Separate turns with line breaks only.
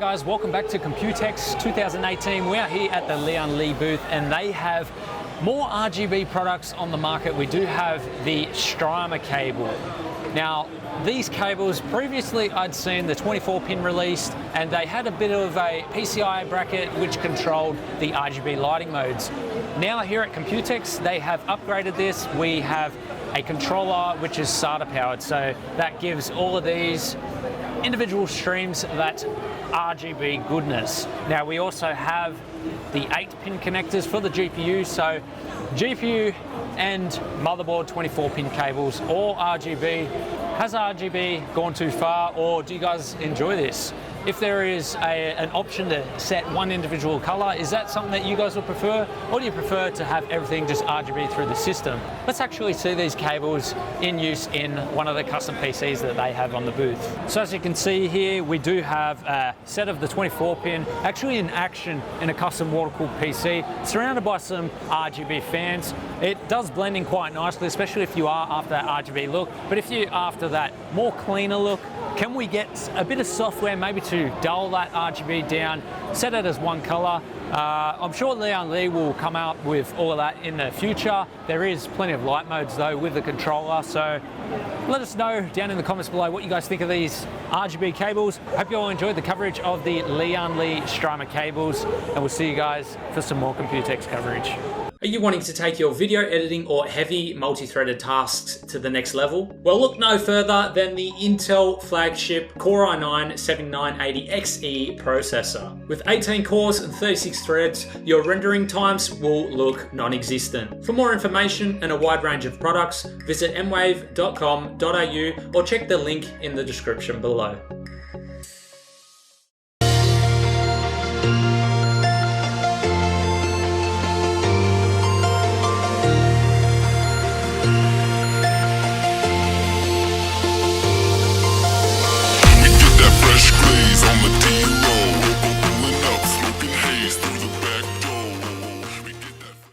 guys, welcome back to Computex 2018. We are here at the Lian Li booth and they have more RGB products on the market. We do have the Strimmer cable. Now, these cables, previously I'd seen the 24-pin released and they had a bit of a PCI bracket which controlled the RGB lighting modes. Now here at Computex, they have upgraded this. We have a controller which is SATA powered, so that gives all of these individual streams that RGB goodness. Now we also have the 8-pin connectors for the GPU, so GPU and motherboard 24-pin cables, all RGB. Has RGB gone too far, or do you guys enjoy this? If there is an option to set one individual color, is that something that you guys would prefer? Or do you prefer to have everything just RGB through the system? Let's actually see these cables in use in one of the custom PCs that they have on the booth. So as you can see here, we do have a set of the 24-pin, actually in action in a custom water-cooled PC, surrounded by some RGB fans. It does blend in quite nicely, especially if you are after that RGB look. But if you're after that more cleaner look, can we get a bit of software maybe to dull that RGB down, set it as one color? I'm sure Lian Li will come out with all of that in the future. There is plenty of light modes though with the controller, so let us know down in the comments below what you guys think of these RGB cables. Hope you all enjoyed the coverage of the Lian Li Strimmer cables, and we'll see you guys for some more Computex coverage. Are you wanting to take your video editing or heavy multi-threaded tasks to the next level? Well, look no further than the Intel flagship Core i9-7980XE processor. With 18 cores and 36 threads, your rendering times will look non-existent. For more information and a wide range of products, visit mwave.com.au or check the link in the description below.